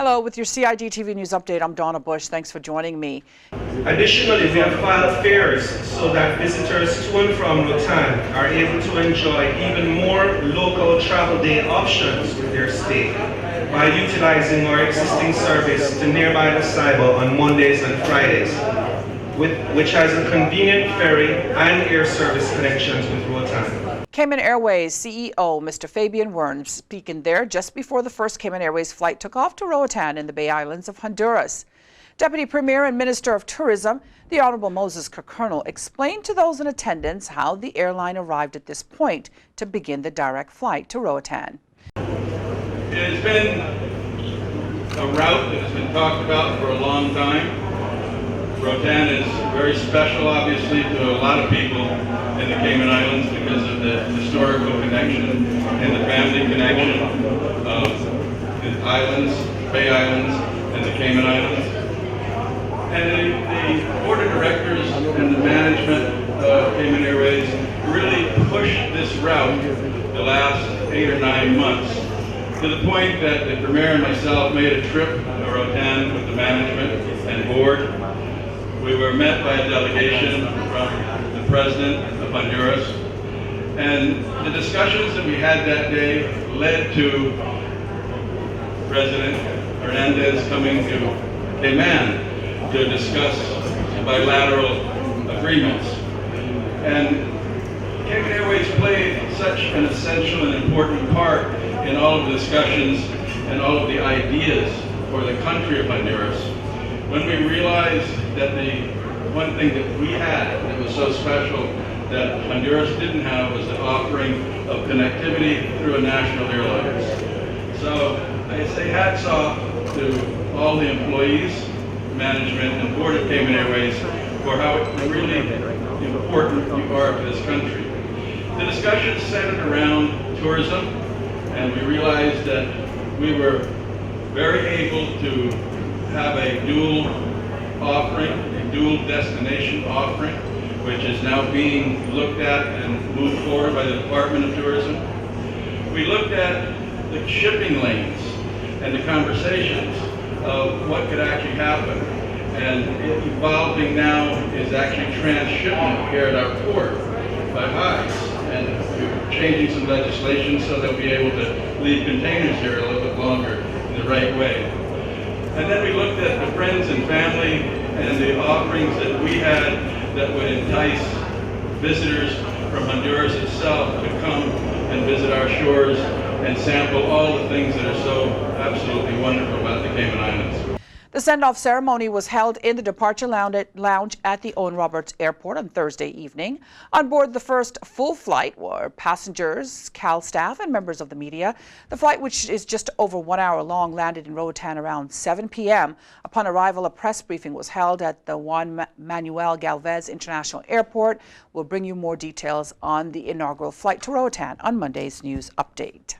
Hello, with your CIGTV News Update, I'm Donna Bush. Thanks for joining me. Additionally, we have filed fares so that visitors to and from Roatan are able to enjoy even more local travel day options with their stay by utilizing our existing service to nearby the Ceiba on Mondays and Fridays, which has a convenient ferry and air service connections with Roatan. Cayman Airways CEO Mr. Fabian Werns speaking there just before the first Cayman Airways flight took off to Roatan in the Bay Islands of Honduras. Deputy Premier and Minister of Tourism, the Honorable Moses Kirkernel, explained to those in attendance how the airline arrived at this point to begin the direct flight to Roatan. It has been a route that has been talked about for a long time. Roatan is very special, obviously, to a lot of people in the Cayman Islands because of the historical connection and the family connection of the islands, Bay Islands, and the Cayman Islands. And the board of directors and the management of Cayman Airways really pushed this route the last 8 or 9 months to the point that the Premier and myself made a trip to Roatan with the management and board. We were met by a delegation from the President of Honduras, and the discussions that we had that day led to President Hernandez coming to Cayman to discuss bilateral agreements. And Cayman Airways played such an essential and important part in all of the discussions and all of the ideas for the country of Honduras. When we realized that the one thing that we had that was so special that Honduras didn't have was the offering of connectivity through a national airline. So I say hats off to all the employees, management, and board of Cayman Airways for how really important you are to this country. The discussion centered around tourism, and we realized that we were very able to have a dual offering, a dual destination offering, which is now being looked at and moved forward by the Department of Tourism. We looked at the shipping lanes and the conversations of what could actually happen. And it evolving now is actually transshipment here at our port by ice. And we're changing some legislation so that we'll be able to leave containers here a little bit longer in the right way. And then we looked at the friends and family and the offerings that we had that would entice visitors from Honduras itself to come and visit our shores and sample all the things that are so absolutely wonderful about the Cayman Islands. The send-off ceremony was held in the departure lounge at the Owen Roberts Airport on Thursday evening. On board the first full flight were passengers, CAL staff, and members of the media. The flight, which is just over 1 hour long, landed in Roatan around 7 p.m. Upon arrival, a press briefing was held at the Juan Manuel Galvez International Airport. We'll bring you more details on the inaugural flight to Roatan on Monday's news update.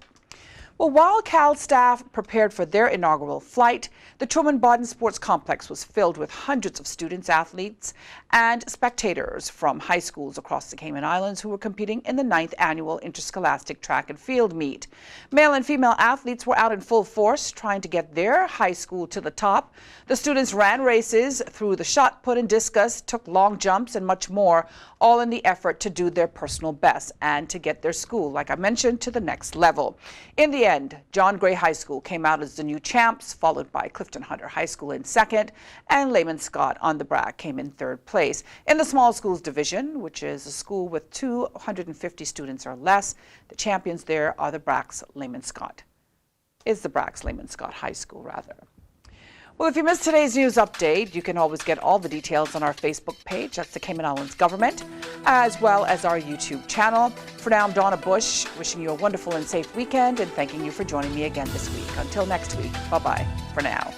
Well, while CAL staff prepared for their inaugural flight, the Truman Bodden Sports Complex was filled with hundreds of students, athletes, and spectators from high schools across the Cayman Islands who were competing in the 9th annual interscholastic track and field meet. Male and female athletes were out in full force trying to get their high school to the top. The students ran races, threw the shot put and discus, took long jumps, and much more, all in the effort to do their personal best and to get their school, like I mentioned, to the next level. In the end, John Gray High School came out as the new champs, followed by Clifton Hunter High School in second, and Lehman Scott on the BRAC came in third place. In the small schools division, which is a school with 250 students or less, the champions there are the BRAC's Lehman Scott. Is the BRAC's Lehman Scott High School, rather. Well, if you missed today's news update, you can always get all the details on our Facebook page. That's the Cayman Islands Government, as well as our YouTube channel. For now, I'm Donna Bush, wishing you a wonderful and safe weekend and thanking you for joining me again this week. Until next week, bye-bye for now.